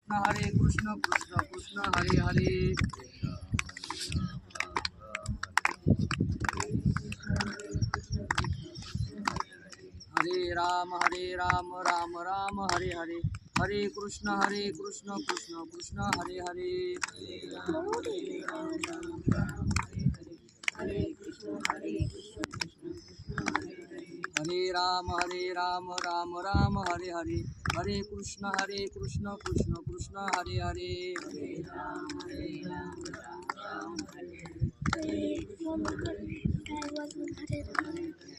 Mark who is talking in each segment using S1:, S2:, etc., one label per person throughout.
S1: हरे कृष्ण कृष्ण कृष्ण हरे हरे। हरे राम राम राम हरे हरे। हरे कृष्ण कृष्ण कृष्ण हरे हरे। हरे राम राम हरे हरे। हरे कृष्ण कृष्ण कृष्ण हरे हरे।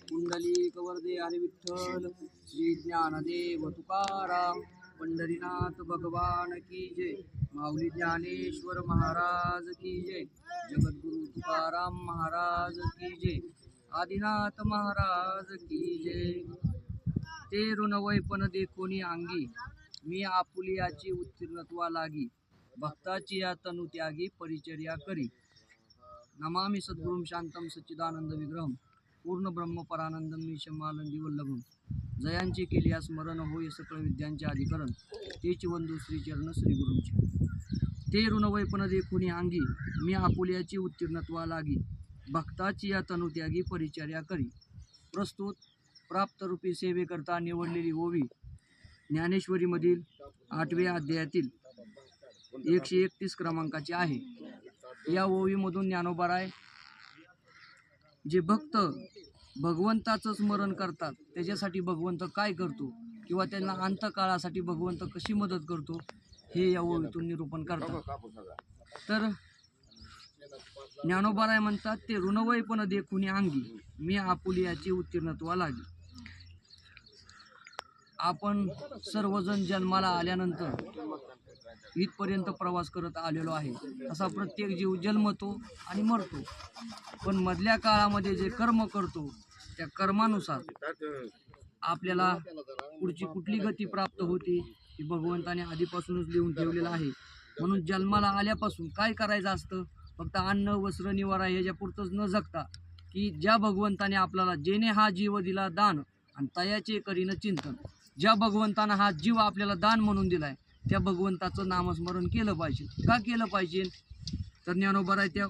S1: कुंडलिक वरदे हरे विठ्ठल श्री ज्ञानदेव तुकाराम पंढरीनाथ भगवान की जय। माऊली ज्ञानेश्वर महाराज की जय। जगद्गुरु तुकाराम महाराज की जय। आदिनाथ महाराज की जय। ते ऋणवैपण देखोनी अंगी मी आपुलियाची उत्तीर्णत्वा लागी भक्ताची या तनु त्यागी परिचर्या करी। नमामि सद्गुरुं शांतं सच्चिदानंद विग्रहं पूर्ण ब्रह्म परानंदं मीशमानंदी वल्लभम। जयांचे केलिया स्मरण होय सकळ विद्यांचे अधिकरण तेच वंदू श्रीचरण श्री गुरूंचे। ते ऋणवैपण देखुनी अंगी मी आपुलियाची उत्तीर्णत्वा लागी भक्ताची या तनु त्यागी परिचर्या करी। प्रस्तुत प्राप्त रूपी सेवेकरता निवडलेली ओवी ज्ञानेश्वरीमधील 8व्या अध्यायातील 131 क्रमांकाची आहे। या ओवीमधून ज्ञानोबाराय जे भक्त भगवंताचं स्मरण करतात त्याच्यासाठी भगवंत काय करतो किंवा त्यांना अंतकाळासाठी भगवंत कशी मदत करतो हे या ओवीतून निरूपण करतात। तर ज्ञानोबाराय म्हणतात ते ऋणवैपण देखुनी अंगी मी आपुलियाची उत्तीर्णत्वा लागी। आपण सर्वजण जन्माला आल्यानंतर इथपर्यंत प्रवास करत आलेलो आहे। असा प्रत्येक जीव जन्मतो आणि मरतो, पण मधल्या काळामध्ये जे कर्म करतो त्या कर्मानुसार आपल्याला पुढची कुठली गती प्राप्त होती ही भगवंताने आधीपासूनच लिहून ठेवलेलं आहे। म्हणून जन्माला आल्यापासून काय करायचं असतं, फक्त अन्न वस्त्र निवारा ह्याच्या पुरतंच न जगता की ज्या भगवंताने आपल्याला जेणे हा जीव दिला दान आणि तयाचे करीन चिंतन, ज्या भगवंतानं हा जीव आपल्याला दान म्हणून दिलाय त्या भगवंताचं नामस्मरण केलं पाहिजे। का केलं पाहिजे तर ज्ञानोबाराय त्या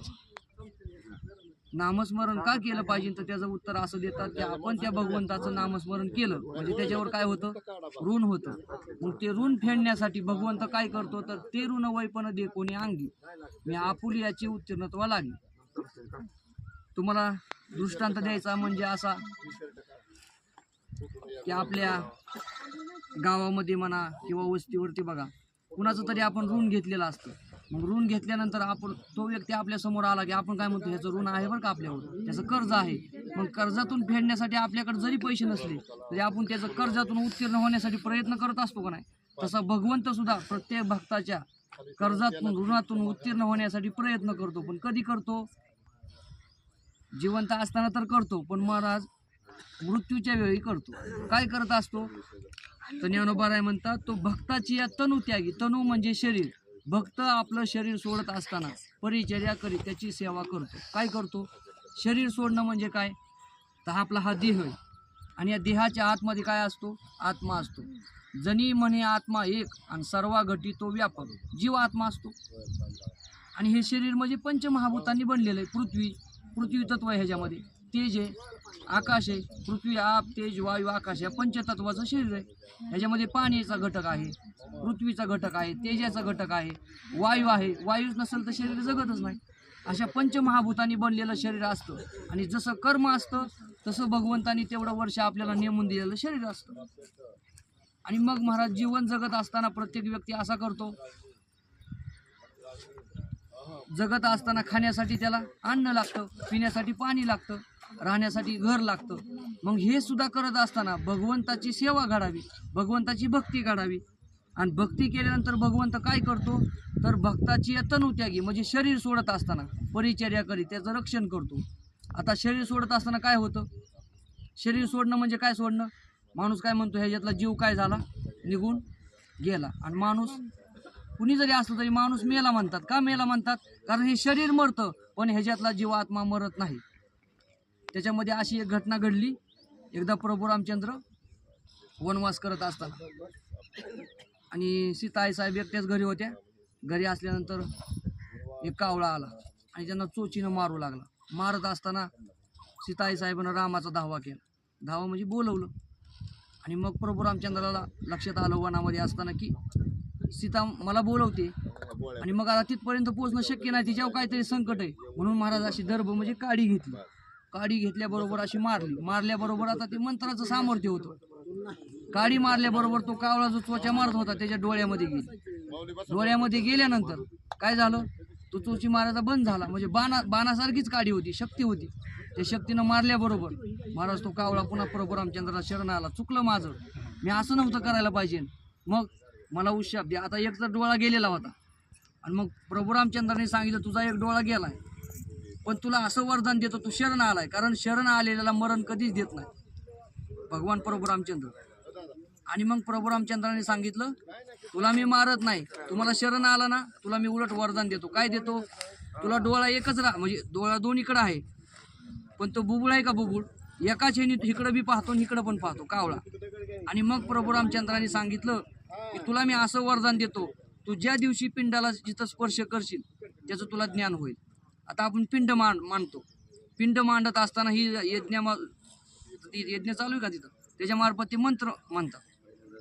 S1: नामस्मरण का केलं पाहिजे तर त्याचं उत्तर असं देतात की आपण त्या भगवंताचं नामस्मरण केलं म्हणजे त्याच्यावर काय होतं, ऋण होतं। मग ते ऋण फेडण्यासाठी भगवंत काय करतो तर ते ऋणवैपण देखोनी अंगी मी आपुलियाची उत्तीर्णत्वा लागी। तुम्हाला दृष्टांत द्यायचा म्हणजे असा की आपल्या गावामध्ये म्हणा किंवा वस्तीवरती बघा कुणाचं तरी आपण ऋण घेतलेलं असतं। मग ऋण घेतल्यानंतर आपण तो व्यक्ती आपल्या समोर आला की आपण काय म्हणतो ह्याचं ऋण आहे बरं का आपल्यावर, त्याचं कर्ज आहे। मग कर्जातून फेडण्यासाठी आपल्याकडे जरी पैसे नसले तरी आपण त्याचं कर्जातून उत्तीर्ण होण्यासाठी प्रयत्न करत असतो का नाही, तसा भगवंत सुद्धा प्रत्येक भक्ताच्या कर्जातून ऋणातून उत्तीर्ण होण्यासाठी प्रयत्न करतो। पण कधी करतो, जिवंत असताना तर करतो, पण महाराज मृत्यूच्या वेळी करतो। काय करत असतो तर ज्ञानोबाराय म्हणतात तो भक्ताची या तनु त्यागी, तनु म्हणजे शरीर, भक्त आपलं शरीर सोडत असताना परिचर्या करीत त्याची सेवा करतो। काय करतो, शरीर सोडणं म्हणजे काय तर आपला हा देह आहे आणि या देहाच्या आतमध्ये काय असतो, आत्मा असतो। जनी म्हणे आत्मा एक आणि सर्वा घटी तो व्यापक, जीव आत्मा असतो। आणि हे शरीर म्हणजे पंचमहाभूतांनी बनलेलं आहे। पृथ्वी तत्व आहे, ह्याच्यामध्ये तेज आहे, आकाश आहे, पृथ्वी आप तेज वायू आकाश या पंचतत्वाचं शरीर आहे। ह्याच्यामध्ये पाण्याचा घटक आहे, पृथ्वीचा घटक आहे, तेजाचा घटक आहे, वायू आहे, वायूच नसेल तर शरीर जगतच नाही। अशा पंचमहाभूतांनी बनलेलं शरीर असतं आणि जसं कर्म असतं तसं भगवंतानी तेवढं वर्ष आपल्याला नेमून दिलेलं शरीर असतं। आणि मग महाराज जीवन जगत असताना प्रत्येक व्यक्ती असा करतो, जगत असताना खाण्यासाठी त्याला अन्न लागतं, पिण्यासाठी पाणी लागतं, राहण्यासाठी घर लागतं। मग हे सुद्धा करत असताना भगवंताची सेवा घडावी, भगवंताची भक्ती घडावी। आणि भक्ती केल्यानंतर भगवंत काय करतो तर भक्ताची तनु त्यागी म्हणजे शरीर सोडत असताना परिचर्या करी, त्याचं रक्षण करतो। आता शरीर सोडत असताना काय होतं, शरीर सोडणं म्हणजे काय सोडणं, माणूस काय म्हणतो ह्याच्यातला जीव काय झाला, निघून गेला। आणि माणूस कुणी जरी असलं तरी माणूस मेला म्हणतात। का मेला म्हणतात, कारण हे शरीर मरतं पण ह्याच्यातला जीवात्मा मरत नाही। त्याच्यामध्ये अशी एक घटना घडली, एकदा प्रभू रामचंद्र वनवास करत असताना आणि सीताई साहेब एकट्याच घरी होत्या. घरी असल्यानंतर एक कावळा आला आणि त्यांना चोचीनं मारू लागला. मारत असताना सीताई साहेबांना रामाचा धावा केला. धावा म्हणजे बोलवलं. आणि मग प्रभू रामचंद्राला लक्षात आलं वनामध्ये असताना की सीता मला बोलवते आणि मग आता तिथपर्यंत पोहोचणं शक्य नाही, तिच्यावर काहीतरी संकट आहे. म्हणून महाराज अशी दर्भ म्हणजे काडी घेतली. काडी घेतल्याबरोबर अशी मारल्याबरोबर आता ते मंत्राचं सामर्थ्य होतं. काडी मारल्याबरोबर तो कावळा जो चोचा मारत होता त्याच्या डोळ्यामध्ये गेली. डोळ्यामध्ये गेल्यानंतर काय झालं, तो चोची मारायचा बंद झाला. म्हणजे बाणासारखीच काडी होती, शक्ती होती. त्या शक्तीनं मारल्याबरोबर महाराज तो कावळा पुन्हा प्रभू रामचंद्राला शरण आला. चुकलं माझं, मी असं नव्हतं करायला पाहिजे. मग मला उशाप द्या. आता एक तर डोळा गेलेला होता आणि मग प्रभू रामचंद्राने सांगितलं तुझा एक डोळा गेलाय, पण तुला असं वरदान देतो, तू शरण आलाय. कारण शरण आलेल्याला मरण कधीच देत नाही भगवान प्रभू रामचंद्र. आणि मग प्रभू रामचंद्राने सांगितलं तुला मी मारत नाही, तुम्हाला शरण आला ना, तुला मी उलट वरदान देतो. काय देतो, तुला डोळा एकच म्हणजे डोळा दोन्हीकडे आहे, पण तो बुबुळ आहे का बुबुळ एकाच ह्यानी इकडं बी पाहतो आणि इकडं पण पाहतो कावळा. आणि मग प्रभू रामचंद्राने सांगितलं की तुला मी असं वरदान देतो, तू ज्या दिवशी पिंडाला जिथं स्पर्श करशील त्याचं तुला ज्ञान होईल. आता आपण पिंड मांडतो. पिंड मांडत असताना ही यज्ञ चालू आहे का तिथं, त्याच्या मार्फत ते मंत्र म्हणतात.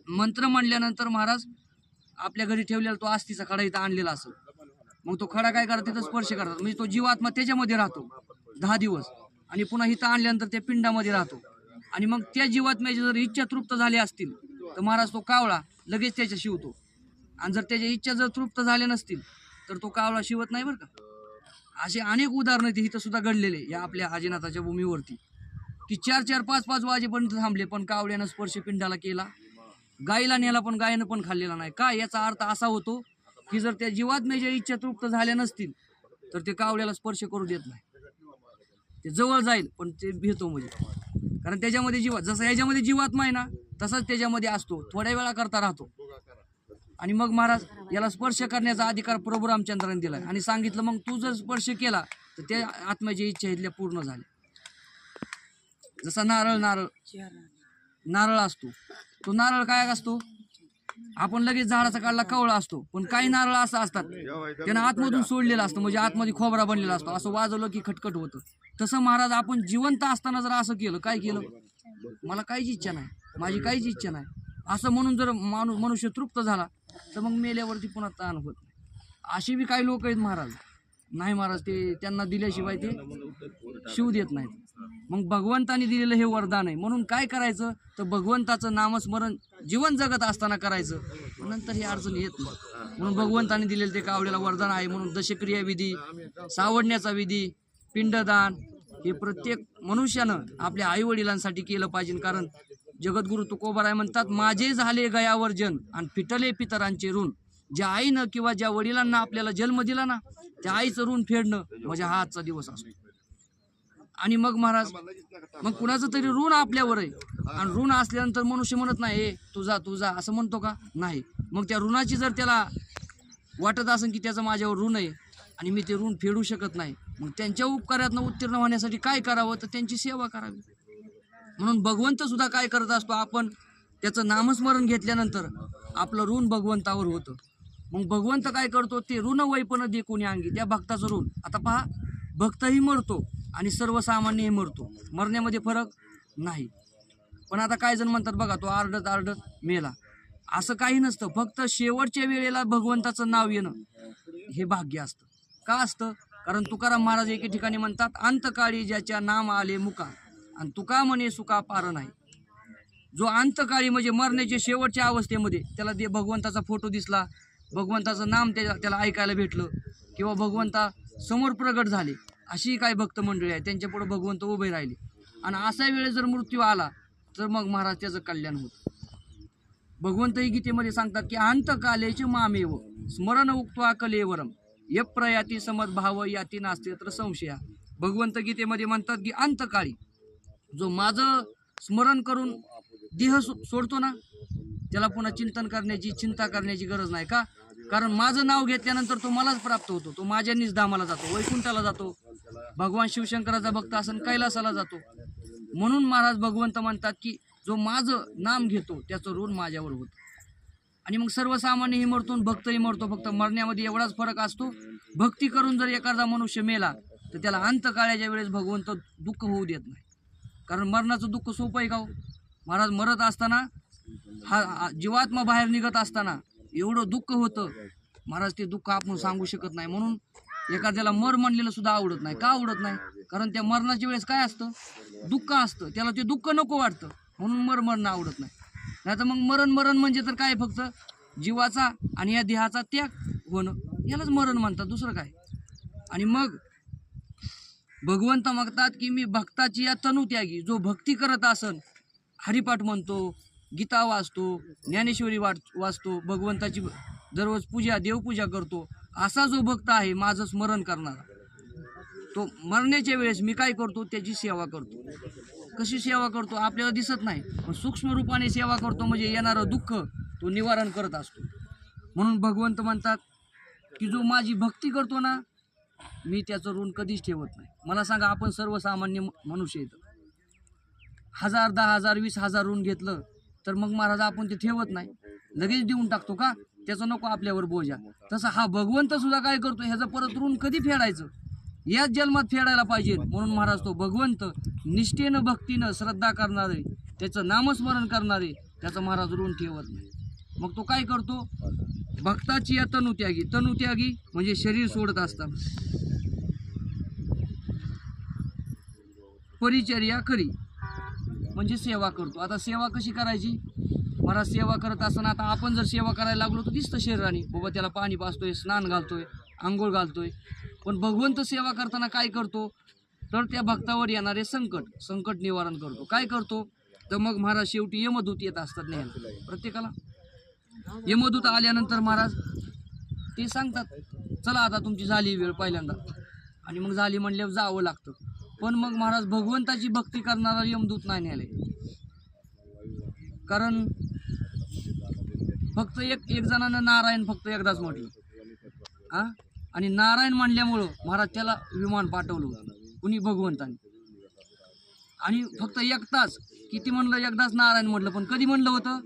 S1: मंत्र म्हणल्यानंतर महाराज आपल्या घरी ठेवलेला तो आस्थीचा खडा इथं आणलेला असेल, मग तो खडा काय करतात, तिथं स्पर्श करतात. म्हणजे तो जीवात्मा त्याच्यामध्ये राहतो 10 दिवस आणि पुन्हा इथं आणल्यानंतर त्या पिंडामध्ये राहतो. आणि मग त्या जीवात्म्याची जर इच्छा तृप्त झाली असतील तर महाराज तो कावळा लगेच त्याच्या शिवतो. आणि जर त्याच्या इच्छा जर तृप्त झाल्या नसतील तर तो कावळा शिवत नाही बरं का. असे अनेक उदाहरणं ते इथं सुद्धा घडलेले या आपल्या आजीनाथाच्या भूमीवरती, की 4-4, 5-5 वाजेपर्यंत थांबले पण कावळ्यानं स्पर्श पिंडाला केला. गायीला नेला पण गायनं पण खाल्लेला नाही. का, याचा अर्थ असा होतो की जर त्या जीवात्म्याच्या इच्छा तृप्त झाल्या नसतील तर ते कावळ्याला स्पर्श करू देत नाही. ते जवळ जाईल पण ते भेटतो म्हणजे, कारण त्याच्यामध्ये जसं याच्यामध्ये जीवात्मा आहे ना तसाच त्याच्यामध्ये असतो, थोड्या वेळा करता राहतो. आणि मग महाराज याला स्पर्श करण्याचा अधिकार प्रभू रामचंद्राने दिलाय आणि सांगितलं मग तू जर स्पर्श केला तर त्या आत्म्याची इच्छा इथल्या पूर्ण झाल्या. जसा नारळ असतो, तो नारळ काय असतो, आपण लगेच झाडाचा काढला कवळा असतो, पण काही नारळ असं असतात त्यानं आतमधून सोडलेलं असतं, म्हणजे आतमध्ये खोबरा बनलेला असतो, असं वाजवलं की खटखट होतं. तसं महाराज आपण जिवंत असताना जर असं केलं, काय केलं, मला काहीच इच्छा नाही, माझी काहीच इच्छा नाही असं म्हणून जर मनुष्य तृप्त झाला तर मग मेल्यावरती पुन्हा ताण होत नाही. असे बी काही लोक आहेत महाराज, नाही महाराज ते त्यांना दिल्याशिवाय ते शिव देत नाहीत. मग भगवंताने दिलेलं हे वरदान आहे, म्हणून काय करायचं तर भगवंताचं नामस्मरण जीवन जगत असताना करायचं, नंतर ही अडचण येत नाही. म्हणून भगवंताने दिलेलं ते कावळ्याला वरदान आहे. म्हणून दशक्रिया विधी, सावडण्याचा विधी, पिंडदान हे प्रत्येक मनुष्यानं आपल्या आई वडिलांसाठी केलं पाहिजे. कारण जगद्गुरु तुकोबाराय म्हणतात, माझे झाले गयावर जन आणि फिटले पितरांचे ऋण. ज्या आईनं किंवा ज्या वडिलांना आपल्याला जन्म दिला ना त्या आईचं ऋण फेडणं म्हणजे हा आजचा दिवस असतो. आणि मग महाराज मग कुणाचं तरी ऋण आपल्यावर आहे आणि ऋण असल्यानंतर मनुष्य म्हणत नाही ए तुझा असं म्हणतो का, नाही. मग त्या ऋणाची जर त्याला वाटत असेल की त्याचं माझ्यावर ऋण आहे आणि मी ते ऋण फेडू शकत नाही, मग त्यांच्या उपकारातनं उत्तीर्ण होण्यासाठी काय करावं तर त्यांची सेवा करावी. म्हणून भगवंत सुद्धा काय करत असतो, आपण त्याचं नामस्मरण घेतल्यानंतर आपलं ऋण भगवंतावर होतं. मग भगवंत काय करतो, ते ऋण वैपण दे कोणी अंगी, त्या भक्ताचं ऋण. आता पहा, भक्तही मरतो आणि सर्वसामान्यही मरतो, मरण्यामध्ये फरक नाही. पण आता काही जण म्हणतात बघा तो आरडत मेला, असं काही नसतं. फक्त शेवटच्या वेळेला भगवंताचं नाव येणं हे भाग्य असतं. का असतं, कारण तुकाराम महाराज एके ठिकाणी म्हणतात, अंतकाळी ज्याच्या नाम आले मुका आणि तुका म्हणे सुका पार नाही. जो अंतकाळी म्हणजे मरण्याच्या शेवटच्या अवस्थेमध्ये त्याला ते भगवंताचा फोटो दिसला, भगवंताचं नाम त्याला ऐकायला भेटलं किंवा भगवंता समोर प्रगट झाले, अशी काही भक्त मंडळी आहे त्यांच्या पुढे भगवंत उभे राहिले आणि अशा वेळेस जर मृत्यू आला तर मग महाराज त्याचं कल्याण होतं. भगवंतही गीतेमध्ये सांगतात की अंतकालेचे मामेव स्मरण उक्त्वा कलेवरम यप्रयाती समद्भाव याती नास्तेत्र संशया. भगवंत गीतेमध्ये म्हणतात की अंतकाळी जो माझं स्मरण करून देह सोडतो ना त्याला पुन्हा चिंता करण्याची गरज नाही. का, कारण माझं नाव घेतल्यानंतर तो मलाच प्राप्त होतो, तो माझ्यानीच धामाला जातो, वैकुंठाला जातो, भगवान शिवशंकराचा भक्त असून कैलासाला जातो. म्हणून महाराज भगवंत म्हणतात की जो माझं नाम घेतो त्याचं ऋण माझ्यावर होतं. आणि मग सर्वसामान्यही मरतो आणि भक्तही मरतो. फक्त मरण्यामध्ये एवढाच फरक असतो, भक्ती करून जर एखादा मनुष्य मेला तर त्याला अंतकाळाच्या वेळेस भगवंत दुःख होऊ देत नाही. कारण मरणाचं दुःख सोपं आहे का हो? महाराज मरत असताना हा जीवात्मा बाहेर निघत असताना एवढं दुःख होतं महाराज, ते दुःख आपण सांगू शकत नाही. म्हणून एखाद्याला मर म्हणलेलं सुद्धा आवडत नाही. का आवडत नाही? कारण त्या मरणाच्या वेळेस काय असतं, दुःख असतं, त्याला ते दुःख नको वाटतं, म्हणून मरणं आवडत नाही. नाही तर मग मरण म्हणजे तर काय, फक्त जीवाचा आणि या देहाचा त्याग होणं, यालाच मरण म्हणतात, दुसरं काय. आणि मग भगवंत मागतात की मी भक्ताची या तनु त्यागी, जो भक्ती करत असन, हरिपाठ म्हणतो, गीता वाचतो, ज्ञानेश्वरी वाचतो, भगवंताची दररोज पूजा देवपूजा करतो, असा जो भक्त आहे माझं स्मरण करणारा, तो मरण्याच्या वेळेस मी काय करतो, त्याची सेवा करतो. कशी सेवा करतो आपल्याला दिसत नाही, पण सूक्ष्म रूपाने सेवा करतो, म्हणजे येणारं दुःख तो निवारण करत असतो. म्हणून भगवंत म्हणतात की जो माझी भक्ती करतो ना, मी त्याचं ऋण कधीच ठेवत नाही. मला सांगा, आपण सर्वसामान्य मनुष्य येतं, 1000, 10,000, 20,000 ऋण घेतलं तर मग महाराज आपण ते ठेवत नाही, लगेच देऊन टाकतो का, त्याचं नको आपल्यावर बोजा. तसं हा भगवंत सुद्धा काय करतो, ह्याचं परत ऋण कधी फेडायचं, याच जन्मात फेडायला पाहिजे. म्हणून महाराज तो भगवंत निष्ठेनं भक्तीनं श्रद्धा करणारे, त्याचं नामस्मरण करणारे, त्याचं महाराज ऋण ठेवत नाही. मग तो काय करतो, भक्ताची या तनुत्यागी, तनुत्यागी म्हणजे शरीर सोडत असताना परिचर्या करी म्हणजे सेवा करतो. आता सेवा कशी करायची महाराज, सेवा करत असताना आता आपण जर सेवा करायला लागलो तर दिसतं शरीराने, बाबा त्याला पाणी पाजतोय, स्नान घालतोय, आंघोळ घालतोय. पण भगवंत सेवा करताना काय करतो, तर त्या भक्तावर येणारे संकट निवारण करतो. काय करतो, तर मग महाराज शेवटी यमदूत येत असतात नेहमी प्रत्येकाला. यमदूत आल्यानंतर महाराज ते सांगतात, चला आता तुमची झाली वेळ पहिल्यांदा, आणि मग झाली म्हणल्यावर जावं लागतं. पण मग महाराज भगवंताची भक्ती करणारा यमदूत नाही नेले, कारण फक्त एक जणानं नारायण फक्त एकदाच म्हटलं, आणि नारायण म्हणल्यामुळं महाराज त्याला विमान पाठवलं होतं कुणी, भगवंताने. आणि फक्त एकदाच, किती म्हणलं, एकदाच नारायण म्हटलं, पण कधी म्हणलं होतं,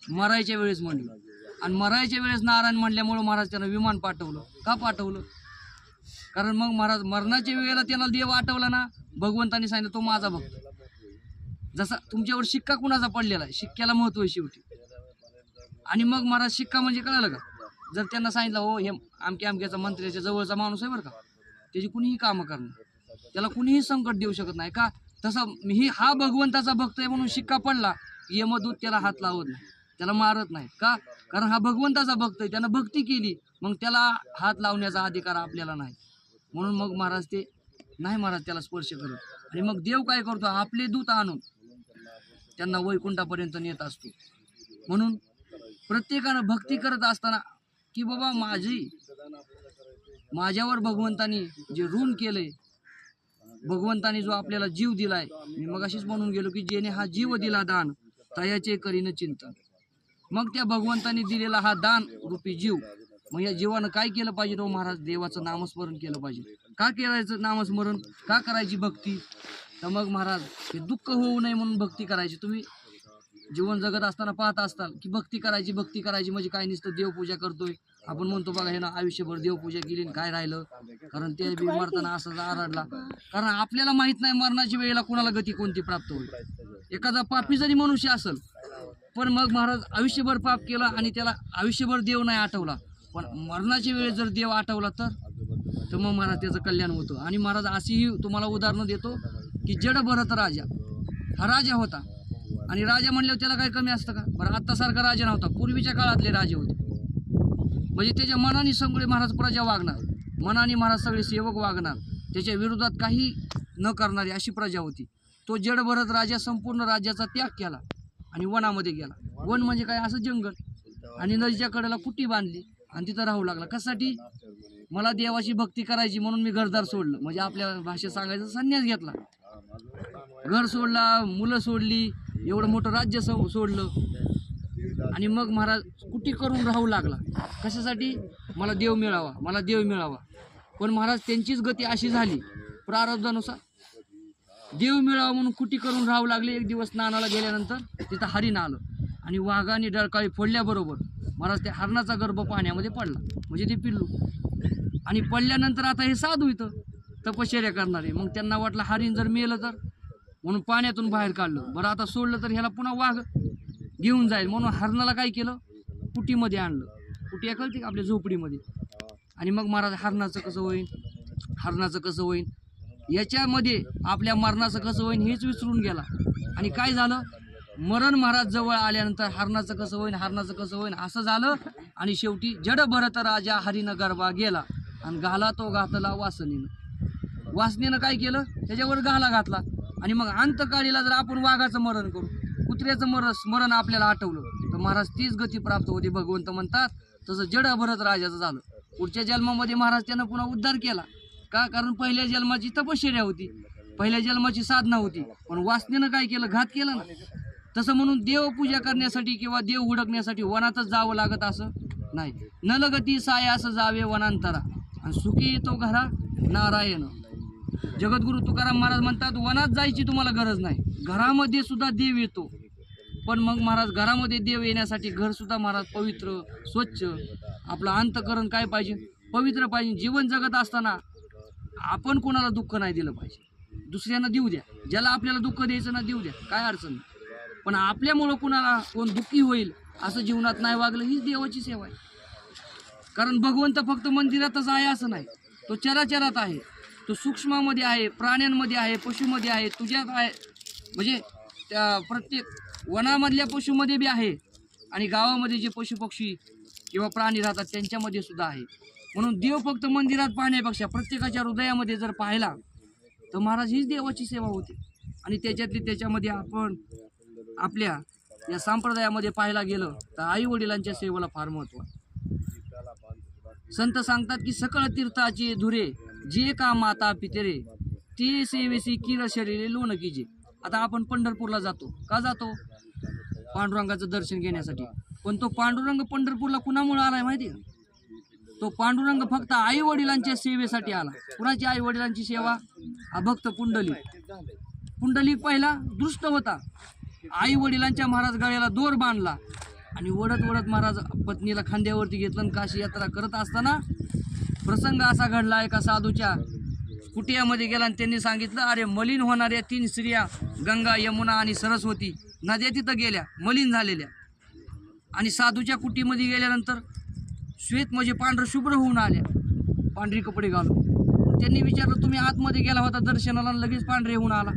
S1: मरायच्या वेळेस म्हणलं. आणि मरायच्या वेळेस नारायण म्हणल्यामुळं महाराज त्यानं विमान पाठवलं. का पाठवलं, कारण मग महाराज मरणाच्या वेळेला त्याला देव आठवला ना, भगवंताने सांगितलं तो माझा भक्त. जसा तुमच्यावर शिक्का कुणाचा पडलेला आहे, शिक्क्याला महत्व आहे शेवटी. आणि मग महाराज शिक्का म्हणजे कळलं का, जर त्यांना सांगितलं हो हे आमक्याचा मंत्र्याच्या जवळचा माणूस आहे बरं का, त्याची कुणीही कामं करणार, त्याला कुणीही संकट देऊ शकत नाही का, तसं हा भगवंताचा भक्त आहे म्हणून शिक्का पडला, यमदूत त्याला हात लावत नाही, त्याला मारत नाही. का, कारण हा भगवंताचा भक्त आहे, त्यानं भक्ती केली, मग त्याला हात लावण्याचा अधिकार आपल्याला नाही. म्हणून मग महाराज ते नाही महाराज त्याला स्पर्श करत. आणि मग देव काय करतो, आपले दूत आणून त्यांना वैकुंठापर्यंत नेत असतो. म्हणून प्रत्येकानं भक्ती करत असताना की बाबा माझ्यावर भगवंतानी जे ऋण केलंय, भगवंतानी जो आपल्याला जीव दिलाय, मी मगाशीच म्हणून गेलो की जेने हा जीव दिला दान, तयाचे करीन चिंतन. मग त्या भगवंतानी दिलेला हा दान रूपी जीव, मग या जीवानं काय केलं पाहिजे, तो महाराज देवाचं नामस्मरण केलं पाहिजे. का करायचं नामस्मरण, का करायची भक्ती, तर मग महाराज हे दुःख होऊ नये म्हणून भक्ती करायची. तुम्ही जीवन जगत असताना पाहत असताल की भक्ती करायची म्हणजे काय, नुसतं देवपूजा करतोय आपण, म्हणतो बघा हे ना आयुष्यभर देवपूजा केली काय राहिलं, कारण ते बी मरताना असं आरडला. कारण आपल्याला माहित नाही मरणाच्या वेळेला कुणाला गती कोणती प्राप्त होईल. एखादा पापी जरी मनुष्य असेल, पण मग महाराज आयुष्यभर पाप केला आणि त्याला आयुष्यभर देव नाही आठवला, पण मरणाच्या वेळेस जर देव आठवला तर मग महाराज त्याचं कल्याण होतं. आणि महाराज अशीही तुम्हाला उदाहरणं देतो की जडभरत राजा हा राजा होता, आणि राजा म्हणल्यावर त्याला काय कमी असतं का, बरं आत्तासारखा राजा नव्हता, पूर्वीच्या काळातले राजे होते. म्हणजे त्याच्या मनाने सगळे महाराज प्रजा वागणार, मनाने महाराज सगळे सेवक वागणार, त्याच्या विरोधात काही न करणारी अशी प्रजा होती. तो जडभरत राजा संपूर्ण राज्याचा त्याग केला आणि वनामध्ये गेला. वन म्हणजे काय, असं जंगल, आणि नदीच्या कडेला कुटी बांधली आणि तिथं राहू लागला. कशासाठी, मला देवाची भक्ती करायची म्हणून मी घरदार सोडलं, म्हणजे आपल्या भाषेत सांगायचं संन्यास घेतला, घर सोडला, मुलं सोडली, एवढं मोठं राज्य सोडलं, आणि मग महाराज कुटी करून राहू लागला. कशासाठी, मला देव मिळावा. पण महाराज त्यांचीच गती अशी झाली प्रारब्धानुसार, देव मिळावा म्हणून कुटी करून राहू लागले. एक दिवस स्नानाला गेल्यानंतर तिथं हरिण आलं, आणि वाघाने डरकाळी फोडल्याबरोबर महाराज त्या हरणाचा गर्भ पाण्यामध्ये पडला, म्हणजे ते पिल्लू. आणि पडल्यानंतर आता हे साधू इथं तपश्चर्या करणारे, मग त्यांना वाटलं हरिण जर मेलं तर, म्हणून पाण्यातून बाहेर काढलं. बरं आता सोडलं तर ह्याला पुन्हा वाघ घेऊन जाईल, म्हणून हरणाला काय केलं, कुटीमध्ये आणलं. कुटी कळते का आपल्या झोपडीमध्ये. आणि मग महाराज हरणाचं कसं होईल, हरणाचं कसं होईल, याच्यामध्ये आपल्या मरणाचं कसं होईल हेच विसरून गेला. आणि काय झालं, मरण महाराज जवळ आल्यानंतर हरणाचं कसं होईल, हरणाचं कसं होईल असं झालं. आणि शेवटी जड भरत राजा हरिण गर्भा गेला आणि घाला तो घातला वासनीनं. वासनेनं काय केलं, त्याच्यावर घाला घातला. आणि मग अंतकाळीला जर आपण वाघाचं मरण करू, कुत्र्याचं मरण आपल्याला आठवलं तर महाराज तीच गती प्राप्त होती. भगवंत म्हणतात तसं जड भरत राजाचं झालं. पुढच्या जन्मामध्ये महाराज त्यानं पुन्हा उद्धार केला. का, कारण पहिल्या जन्माची तपश्चर्या होती, पहिल्या जन्माची साधना होती, पण वासनेनं काय केलं, घात केला ना. तसं म्हणून देव पूजा करण्यासाठी किंवा देव हुडकण्यासाठी वनातच जावं लागत असं नाही. न लगती साया असं जावे वनांतरा आणि सुखी येतो घरा नारायण. जगद्गुरु तुकाराम महाराज म्हणतात वनात जायची तुम्हाला गरज नाही, घरामध्ये सुद्धा देव येतो. पण मग महाराज घरामध्ये देव येण्यासाठी घर सुद्धा महाराज पवित्र स्वच्छ, आपलं अंतकरण काय पाहिजे, पवित्र पाहिजे. जीवन जगत असताना आपण कोणाला दुःख नाही दिलं पाहिजे, दुसऱ्यांना देऊ द्या, ज्याला आपल्याला दुःख द्यायचं ना देऊ द्या, काय अडचण नाही. पण आपल्यामुळं कुणाला कोण दुःखी होईल असं जीवनात नाही वागलं, हीच देवाची सेवा आहे. कारण भगवंत फक्त मंदिरातच आहे असं नाही, तो चराचरात आहे, तो सूक्ष्मामध्ये आहे, प्राण्यांमध्ये आहे, पशुमध्ये आहे, तुझ्यात आहे, म्हणजे त्या प्रत्येक वनामधल्या पशुमध्ये बी आहे आणि गावामध्ये जे पशुपक्षी किंवा प्राणी राहतात त्यांच्यामध्ये सुद्धा आहे. म्हणून देव फक्त मंदिरात पाहण्यापेक्षा प्रत्येकाच्या हृदयामध्ये जर पाहिला तर महाराज हीच देवाची सेवा होते. आणि त्याच्यामध्ये आपण आपल्या या संप्रदायामध्ये पाहायला गेलं तर आई वडिलांच्या सेवेला फार महत्त्व आहे. संत सांगतात की सकळ तीर्थाचे धुरे जे का माता पितरे ते सेवेसी किर शरीरे लोण कीजे. आता आपण पंढरपूरला जातो, का जातो, पांडुरंगाचं दर्शन घेण्यासाठी. पण तो पांडुरंग पंढरपूरला कुणामुळे आलाय माहिती का, तो पांडुरंग फक्त आई वडिलांच्या सेवेसाठी आला. कुणाची आई वडिलांची सेवा, हा भक्त पुंडलिक पहिला दृष्ट होता. आई वडिलांच्या महाराज गळ्याला दोर बांधला आणि वडत वडत महाराज पत्नीला खांद्यावरती घेतलं आणि काशी यात्रा करत असताना प्रसंग असा घडला. एका साधूच्या कुटियामध्ये गेला आणि त्यांनी सांगितलं, अरे मलिन होणाऱ्या 3 स्त्रिया गंगा, यमुना आणि सरस्वती नद्या तिथं गेल्या मलिन झालेल्या. आणि साधूच्या कुटीमध्ये गेल्यानंतर श्वेत म्हणजे पांढरं शुभ्र होऊन आल्या, पांढरी कपडे घालून. त्यांनी विचारलं, तुम्ही आतमध्ये गेला होता दर्शनाला आणि लगेच पांढरे होऊन आला.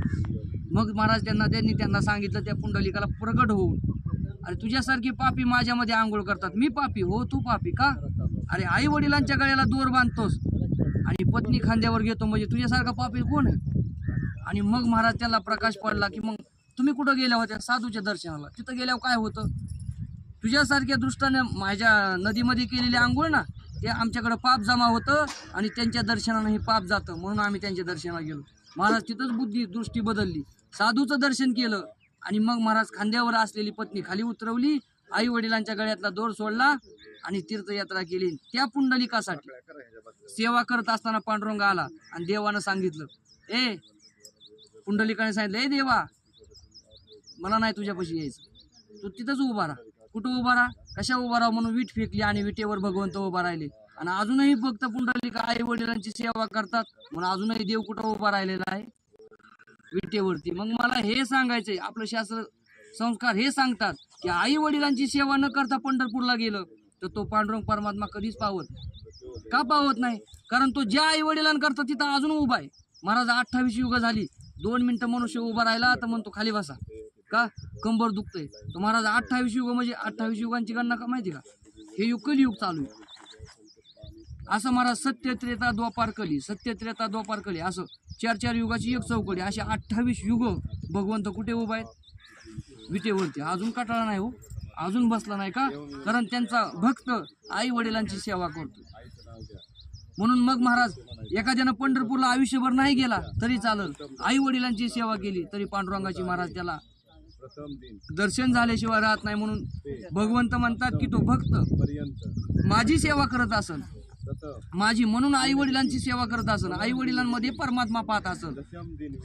S1: मग महाराज त्यांना सांगितलं त्या पुंडलिकाला प्रगट होऊन, अरे तुझ्यासारखी पापी माझ्यामध्ये आंघोळ करतात, मी पापी हो, तू पापी का, अरे आई वडिलांच्या गळ्याला दोर बांधतोस आणि पत्नी खांद्यावर घेतो, म्हणजे तुझ्यासारखा पापी कोण आहे. आणि मग महाराज त्याला प्रकाश पडला की मग तुम्ही कुठं गेल्या होत्या, साधूच्या दर्शनाला. तिथं गेल्यावर काय होतं, तुझ्यासारख्या दृष्टाने माझ्या नदीमध्ये केलेली आंघोळ ना, ते आमच्याकडं पाप जमा होतं आणि त्यांच्या दर्शनानं हे पाप जातं, म्हणून आम्ही त्यांच्या दर्शनाला गेलो. महाराज तिथंच दृष्टी बदलली, साधूचं दर्शन केलं आणि मग महाराज खांद्यावर असलेली पत्नी खाली उतरवली, आई वडिलांच्या गळ्यातला दोर सोडला आणि तीर्थयात्रा केली. त्या पुंडलिकासाठी सेवा करत असताना पांडुरंग आला आणि देवानं सांगितलं, पुंडलिकाने सांगितलं, देवा मला नाही तुझ्यापाशी यायचं, तू तिथंच उभा राहा. कुठं उभा राहा, कशा उभा राहा, म्हणून वीट फेकली आणि विटेवर भगवंत उभा राहिले. आणि अजूनही फक्त पुंडलिका आई वडिलांची सेवा करतात म्हणून अजूनही देव कुठं उभा राहिलेला आहे, विटेवरती. मग मला हे सांगायचंय, आपलं शास्त्र संस्कार हे सांगतात की आई वडिलांची सेवा न करता पंढरपूरला गेलं तर तो पांडुरंग परमात्मा कधीच पावत नाही. कारण तो ज्या आई वडिलांकरता तिथं अजून उभा आहे. महाराज 28 युग झाली, 2 मिनिटं मनुष्य उभा राहिला तर म्हणतो खाली बसा, का कंबर दुखतंय. तो महाराज 28 युग म्हणजे 28 युगांची गणना का माहिती का, हे युग कलियुग चालू आहे. असं महाराज सत्य त्रेता द्वापार कली, सत्य त्रेता द्वापार कली, असं 4 युगाची एक चौकडी, असे 28 युग भगवंत कुठे उभा आहेत, विटेवरती. अजून कटाळा नाही हो, अजून बसला नाही का, कारण त्यांचा भक्त आई वडिलांची सेवा करतो. म्हणून मग महाराज एखाद्यानं पंढरपूरला आयुष्यभर नाही गेला तरी चालल, आई वडिलांची सेवा केली तरी पांडुरंगाची महाराज त्याला दर्शन झाल्याशिवाय राहत नाही. म्हणून भगवंत म्हणतात की तो भक्त माझी सेवा करत असेल, माझी म्हणून आई वडिलांची सेवा करत असेल, आई वडिलांमध्ये परमात्मा पाहत असेल,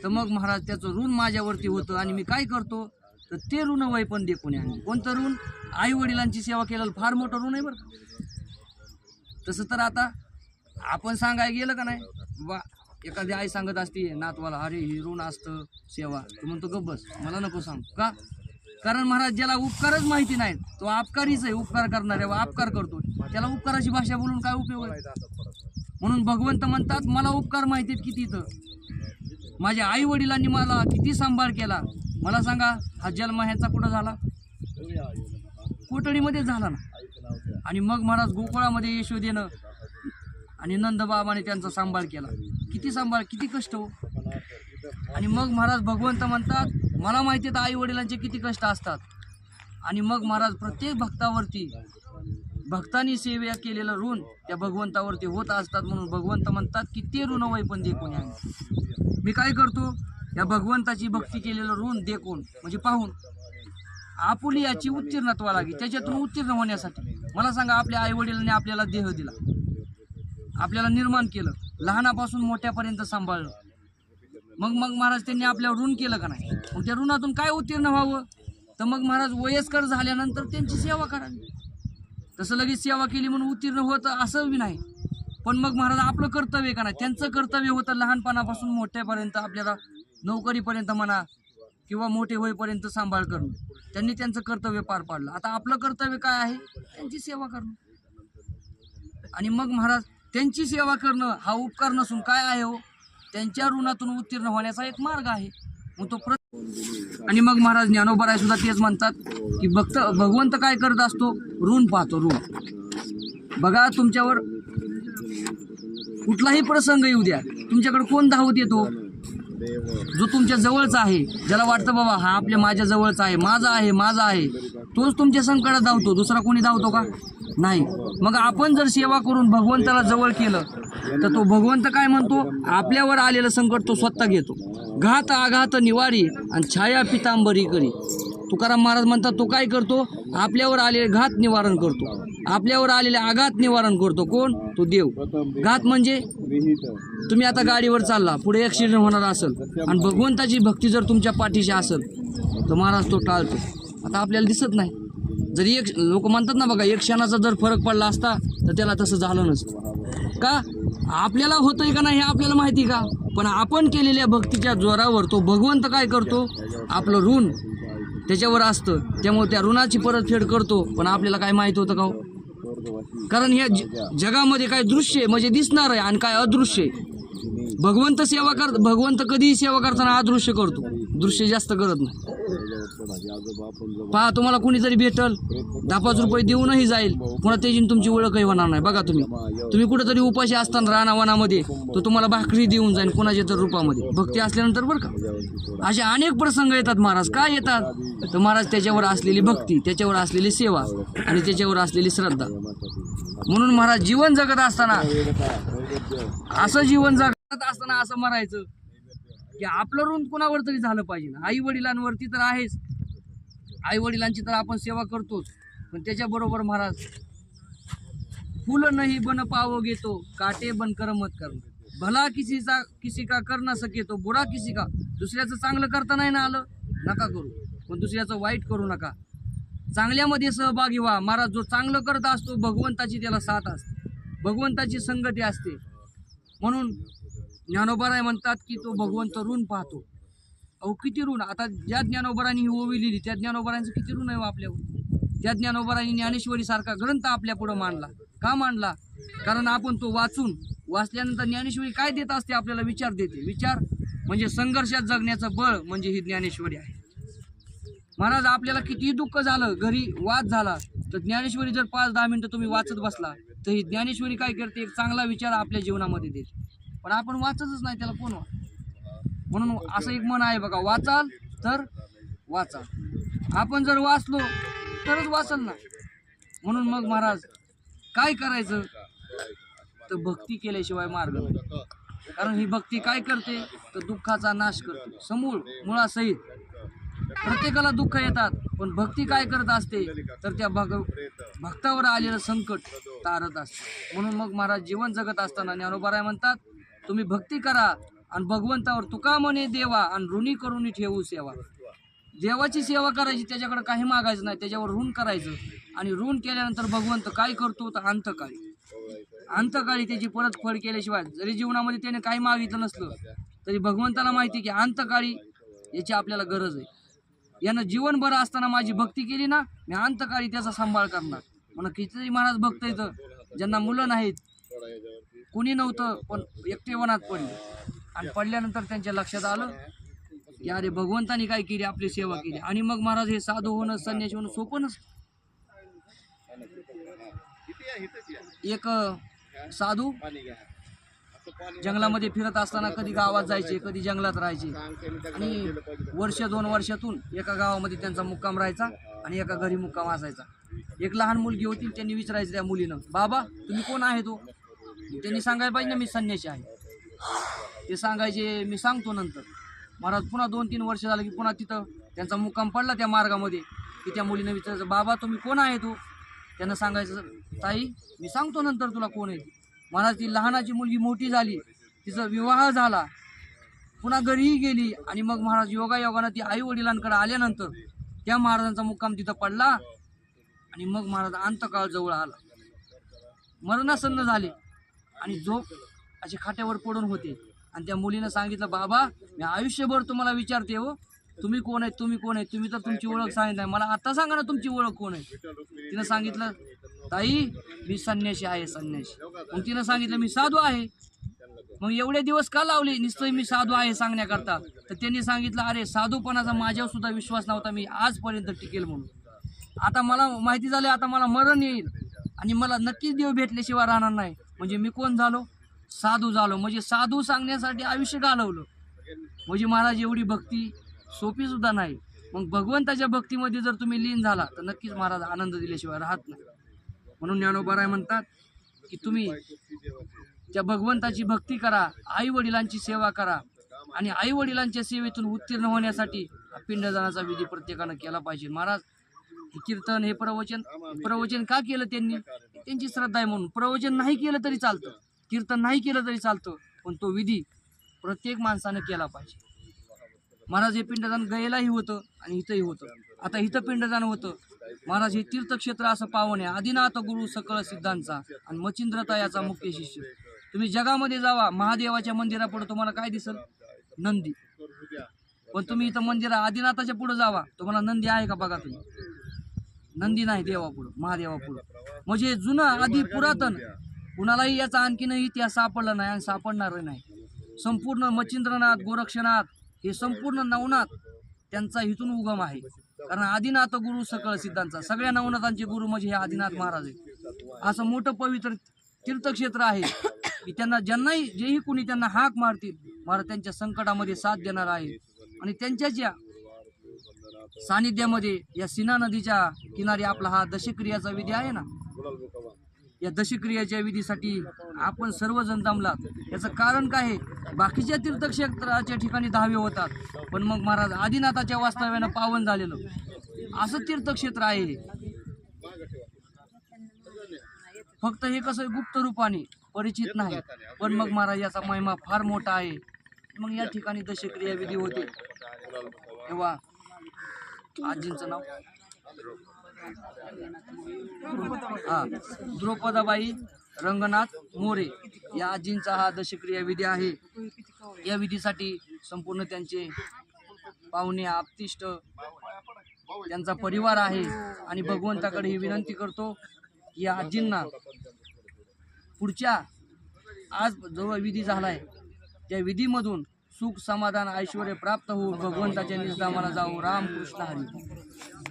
S1: तर मग महाराज त्याचं ऋण माझ्यावरती होतं. आणि मी काय करतो, तर ते ऋण वय पण देखून आहे. कोणतं ऋण? आई वडिलांची सेवा केलेलं फार मोठं ऋण आहे बरं का. तसं तर आता आपण सांगायला गेलं का नाही बा, एखादी आई सांगत असते नातवाला, अरे हे ऋण असतं सेवा, तू म्हणतो गप्प बस, मला नको सांग. का? कारण महाराज ज्याला उपकारच माहिती नाहीत तो अपकारीच आहे. उपकार करणाऱ्या अपकार करतो, त्याला उपकाराची भाषा बोलून काय उपयोग आहे? म्हणून भगवंत म्हणतात मला उपकार माहितीत किती, तर माझ्या आई वडिलांनी मला किती सांभाळ केला. मला सांगा हा जन्म ह्याचा कुठं झाला? कोठडीमध्ये झाला ना. आणि मग महाराज गोकुळामध्ये यशोदेनं आणि नंदबाबाने त्यांचा सांभाळ केला. किती सांभाळ, किती कष्ट हो. आणि मग महाराज भगवंत म्हणतात मला माहिती आहे आई वडिलांचे किती कष्ट असतात. आणि मग महाराज प्रत्येक भक्तावरती भक्तांनी सेवा केलेलं ऋण त्या भगवंतावरती होत असतात. म्हणून भगवंत म्हणतात की ते ऋण वय पण देखून आहे. मी काय करतो, या भगवंताची भक्ती केलेलं ऋण देखून म्हणजे पाहून आपुली याची उत्तीर्णत्वा लागेल. त्याच्यातून उत्तीर्ण होण्यासाठी मला सांगा, आपल्या आई वडिलांनी आपल्याला देह दिला, आपल्याला निर्माण केलं, लहानापासून मोठ्यापर्यंत सांभाळलं. मग महाराज त्यांनी आपल्यावर ऋण केलं का नाही? मग त्या ऋणातून काय उत्तीर्ण व्हावं? तर मग महाराज वयस्कर झाल्यानंतर त्यांची सेवा करावी. तसं लगेच सेवा केली म्हणून उत्तीर्ण होतं असं बी नाही. पण मग महाराज आपलं कर्तव्य का नाही? त्यांचं कर्तव्य होतं लहानपणापासून मोठ्यापर्यंत आपल्याला नोकरीपर्यंत म्हणा किंवा मोठे होईपर्यंत सांभाळ करणं. त्यांनी त्यांचं कर्तव्य पार पाडलं. आता आपलं कर्तव्य काय आहे? त्यांची सेवा करणं. आणि मग महाराज त्यांची सेवा करणं हा उपकार नसून काय आहे हो? त्यांच्या ऋणातून उत्तीर्ण होण्याचा एक मार्ग आहे. मग तो आणि मग महाराज ज्ञानोबराय सुद्धा तेच म्हणतात की भगवंत काय करत असतो? ऋण पाहतो, ऋण. बघा तुमच्यावर कुठलाही प्रसंग येऊ द्या, तुमच्याकडे कोण धावत येतो? जो तुमच्या जवळचा आहे, ज्याला वाटतं बाबा हा आपल्या माझ्या जवळचा आहे, माझा आहे, तोच तुमच्या संकटात धावतो. दुसरा कोणी धावतो का? नाही. मग आपण जर सेवा करून भगवंताला जवळ केलं तर तो भगवंत काय म्हणतो? आपल्यावर आलेलं संकट तो स्वतः घेतो. घात आघात निवारी आणि छाया पितांबरी करी. तुकाराम महाराज म्हणतात तो काय करतो? आपल्यावर आलेले घात निवारण करतो, आपल्यावर आलेले आघात निवारण करतो. कोण? तो देव. घात म्हणजे तुम्ही आता गाडीवर चालला, पुढे ॲक्सिडेंट होणार असेल आणि भगवंताची भक्ती जर तुमच्या पाठीशी असेल तर महाराज तो टाळतो. आता आपल्याला दिसत नाही. जरी लोक म्हणतात ना बघा, एक क्षणाचा जर फरक पडला असता तर त्याला तसं झालं नसतं. का? आपल्याला होतंय का नाही हे आपल्याला माहिती का? पण आपण केलेल्या भक्तीच्या जोरावर तो भगवंत काय करतो? आपलं ऋण त्याच्यावर असतं, त्यामुळे त्या ऋणाची परतफेड करतो. पण आपल्याला काय माहित होतं का हो? कारण ह्या जगामध्ये काय दृश्य म्हणजे दिसणार आहे आणि काय अदृश्य आहे. भगवंत कधीही सेवा करताना अदृश्य करतो, दृश्य जास्त करत नाही. पहा, तुम्हाला कोणी जरी भेटल 10-5 रुपये देऊनही जाईल, पुन्हा त्याची तुमची ओळखही होणार नाही. बघा तुम्ही कुठेतरी उपाशी असताना रानावनामध्ये तो तुम्हाला भाकरी देऊन जाईल कोणाच्या तर रूपामध्ये, भक्ती असल्यानंतर बरं का. असे अनेक प्रसंग येतात महाराज. काय येतात? तर महाराज त्याच्यावर असलेली भक्ती, त्याच्यावर असलेली सेवा आणि त्याच्यावर असलेली श्रद्धा. म्हणून महाराज जीवन जगत असताना असं मरायचं की आपलं ऋण कुणावर तरी झालं पाहिजे ना. आई वडिलांवरती तर आहेच, आई वडिलांची तर आपण सेवा करतोच, पण त्याच्याबरोबर महाराज फूल नाही बन पावो घेतो, काटे बन कर मत कर. भला किसी का कर न सके तो बुरा किसी का. दुसऱ्याचं चांगलं करता नाही ना आलं नका करू, पण दुसऱ्याचं वाईट करू नका. चांगल्यामध्ये सहभागी व्हा. महाराज जो चांगलं करत असतो भगवंताची त्याला साथ असते, भगवंताची संगती असते. म्हणून ज्ञानोबराय म्हणतात की तो भगवंत ऋण पाहतो. अहो किती ऋण! आता ज्या ज्ञानोबरांनी ही ओवी लिहिली त्या ज्ञानोबरांचं किती ऋण आहे आपल्यावर. त्या ज्ञानोबरांनी ज्ञानेश्वरी सारखा ग्रंथ आपल्या पुढे मांडला. का मांडला? कारण आपण तो वाचल्यानंतर ज्ञानेश्वरी काय देत असते आपल्याला? विचार देते. विचार म्हणजे संघर्षात जगण्याचं बळ म्हणजे ही ज्ञानेश्वरी आहे. महाराज आपल्याला कितीही दुःख झालं, घरी वाद झाला, तर ज्ञानेश्वरी जर 5-10 मिनिटं तुम्ही वाचत बसला तर ही ज्ञानेश्वरी काय करते? एक चांगला विचार आपल्या जीवनामध्ये देते. पण आपण वाचतच नाही, त्याला कोण म्हणून असं एक म्हण आहे बघा, वाचाल तर वाचाल. आपण जर वाचलो तरच वाचल ना. म्हणून मग महाराज काय करायचं? तर भक्ती केल्याशिवाय मार्ग नाही. कारण ही भक्ती काय करते? तर दुःखाचा नाश करते समूळ मुळासहित. प्रत्येकाला दुःख येतात, पण भक्ती काय करत असते? तर त्या भक्तावर आलेलं संकट तारत असते. म्हणून मग महाराज जीवन जगत असताना ज्ञानोबराय म्हणतात तुम्ही भक्ती करा आणि भगवंतावर तुका म्हणे देवा आणि ऋणी करून ठेवू सेवा. देवाची सेवा करायची, त्याच्याकडे काही मागायचं नाही, त्याच्यावर ऋण करायचं. आणि ऋण केल्यानंतर भगवंत काय करतो तर अंतकाळी त्याची परतफेड केल्याशिवाय, जरी जीवनामध्ये त्याने काही मागितलं नसलं तरी भगवंताला माहिती की अंतकाळी याची आपल्याला गरज आहे. यानं जीवन बरं असताना माझी भक्ती केली ना, मी अंतकाळी त्याचा सांभाळ करणार. म्हणून कितीतरी महाराज भक्त येतं ज्यांना मुलं नाहीत, कुणी नव्हतं, पण एकटेपणात पडले. आणि पडल्यानंतर त्यांच्या लक्षात आलं की अरे भगवंतानी काय केली, आपली सेवा केली. आणि मग महाराज हे साधू होणं, संन्यासी होणं सोपं नसतं. एक साधू जंगलामध्ये फिरत असताना कधी गावात जायचे, कधी जंगलात राहायचे. आणि वर्ष 2 वर्षातून एका गावामध्ये त्यांचा मुक्काम राहायचा आणि एका घरी मुक्काम असायचा. एक लहान मुलगी होती, त्यांनी विचारायचं त्या मुलीनं, बाबा तुम्ही कोण आहे तो? त्यांनी सांगायला पाहिजे ना, मी संन्यासी आहे. ते सांगायचे मी सांगतो नंतर. महाराज पुन्हा 2-3 वर्ष झालं की पुन्हा तिथं त्यांचा मुक्काम पडला त्या मार्गामध्ये, की त्या मुलीनं विचारायचं, बाबा तुम्ही कोण आहे तू? त्यांना सांगायचं, ताई मी सांगतो नंतर तुला कोण आहे. महाराज ती लहानाची मुलगी मोठी झाली, तिचा विवाह झाला, पुन्हा घरीही गेली. आणि मग महाराज योगायोगानं ती आई वडिलांकडे आल्यानंतर त्या महाराजांचा मुक्काम तिथं पडला. आणि मग महाराज अंतकाळ जवळ आला, मरणासन्न झाले आणि झोप असे खाट्यावर पडून होते. आणि त्या मुलीनं सांगितलं, बाबा मी आयुष्यभर तुम्हाला विचारते हो, तुम्ही कोण आहे, तुम्ही कोण आहे? तुम्ही तर तुमची ओळख सांगितली नाही, मला आता सांगा ना तुमची ओळख कोण आहे. तिनं सांगितलं, ताई मी संन्यासी आहे, संन्यासी. मग तिनं सांगितलं, मी साधू आहे. मग एवढे दिवस का लावले नुसतं मी साधू आहे सांगण्याकरता? तर त्यांनी सांगितलं, अरे साधूपणाचा माझ्यावर सुद्धा विश्वास नव्हता, मी आजपर्यंत टिकेल म्हणून. आता मला माहिती झाली, आता मला मरण येईल आणि मला नक्कीच देव भेटल्याशिवाय राहणार नाही. म्हणजे मी कोण झालो? साधू झालो. म्हणजे साधू सांगण्यासाठी आयुष्य घालवलं. म्हणजे महाराज एवढी भक्ती सोपी सुद्धा नाही. मग भगवंताच्या भक्तीमध्ये जर तुम्ही लीन झाला तर नक्कीच महाराज आनंद दिल्याशिवाय राहत नाही. म्हणून ज्ञानोबा म्हणतात की तुम्ही त्या भगवंताची भक्ती करा, आई वडिलांची सेवा करा. आणि आई वडिलांच्या सेवेतून उत्तीर्ण होण्यासाठी पिंडदानाचा विधी प्रत्येकानं केला पाहिजे. महाराज हे कीर्तन, हे प्रवचन का केलं त्यांनी? त्यांची श्रद्धा आहे म्हणून. प्रवचन नाही केलं तरी चालतं, कीर्तन नाही केलं तरी चालतं, पण तो विधी प्रत्येक माणसानं केला पाहिजे. महाराज हे पिंडदान गयलाही होतं आणि इथंही होतं. आता इथं पिंडदान होतं. महाराज हे तीर्थक्षेत्र असं पावन आहे, आदिनाथ गुरु सकळ सिद्धांचा आणि मच्छिंद्रता याचा मुख्य शिष्य. तुम्ही जगामध्ये जावा, महादेवाच्या मंदिरापुढे तुम्हाला काय दिसल? नंदी. पण तुम्ही इथं मंदिरा आदिनाथाच्या पुढे जावा, तुम्हाला नंदी आहे का बघा तुम्ही? नंदी नाही देवापुढं, महादेवापुढं. म्हणजे जुनं आधी पुरातन, कुणालाही याचा आणखीन इतिहास सापडला नाही आणि सापडणार नाही. संपूर्ण मच्छिंद्रनाथ, गोरक्षनाथ हे संपूर्ण नवनाथ त्यांचा इथून उगम आहे. कारण आदिनाथ गुरु सकळ सिद्धांचा, सगळ्या नवनाथांचे गुरु म्हणजे हे आदिनाथ महाराज आहे. असं मोठं पवित्र तीर्थक्षेत्र आहे की त्यांना ज्यांनाही जेही कुणी त्यांना हाक मारतील, महाराज त्यांच्या संकटामध्ये साथ देणार आहे. आणि त्यांच्याच या सानिध्यामध्ये या सीना नदीच्या किनारी आपला हा दशक्रियाचा विधी आहे ना, या दशक्रियाच्या विधीसाठी आपण सर्वजण जमलात. याचं कारण काय आहे? बाकीच्या तीर्थक्षेत्राच्या ठिकाणी दहावे होतात, पण मग महाराज आदिनाथाच्या वास्तव्यानं पावन झालेलं असं तीर्थक्षेत्र आहे हे. फक्त हे कसं गुप्त रूपाने परिचित नाही, पण मग महाराज याचा महिमा फार मोठा आहे. मग या ठिकाणी दशक्रिया विधी होते. तेव्हा आजींचं नाव द्रौपदाबाई रंगनाथ मोरे या आजींचा हा दशक्रिया विधी आहे. या विधीसाठी संपूर्ण त्यांचे पाहुणे, आप्तिष्ट, त्यांचा परिवार आहे. आणि भगवंताकडे ही विनंती करतो की या आजींना पुढच्या आज जो विधी झालाय त्या विधीमधून सुख, समाधान, ऐश्वर प्राप्त होऊ भगवंताच्या निजधामाला जाऊ. रामकृष्ण हरी.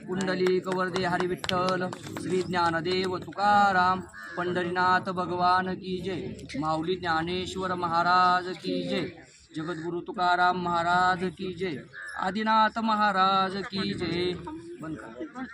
S1: कुंडलिक वरदे हरी विठ्ठल. श्री ज्ञानदेव तुकाराम. पंढरीनाथ भगवान की जय. माऊली ज्ञानेश्वर महाराज की जय. जगद्गुरु तुकाराम महाराज की जय. आदिनाथ महाराज की जय. बंद करा.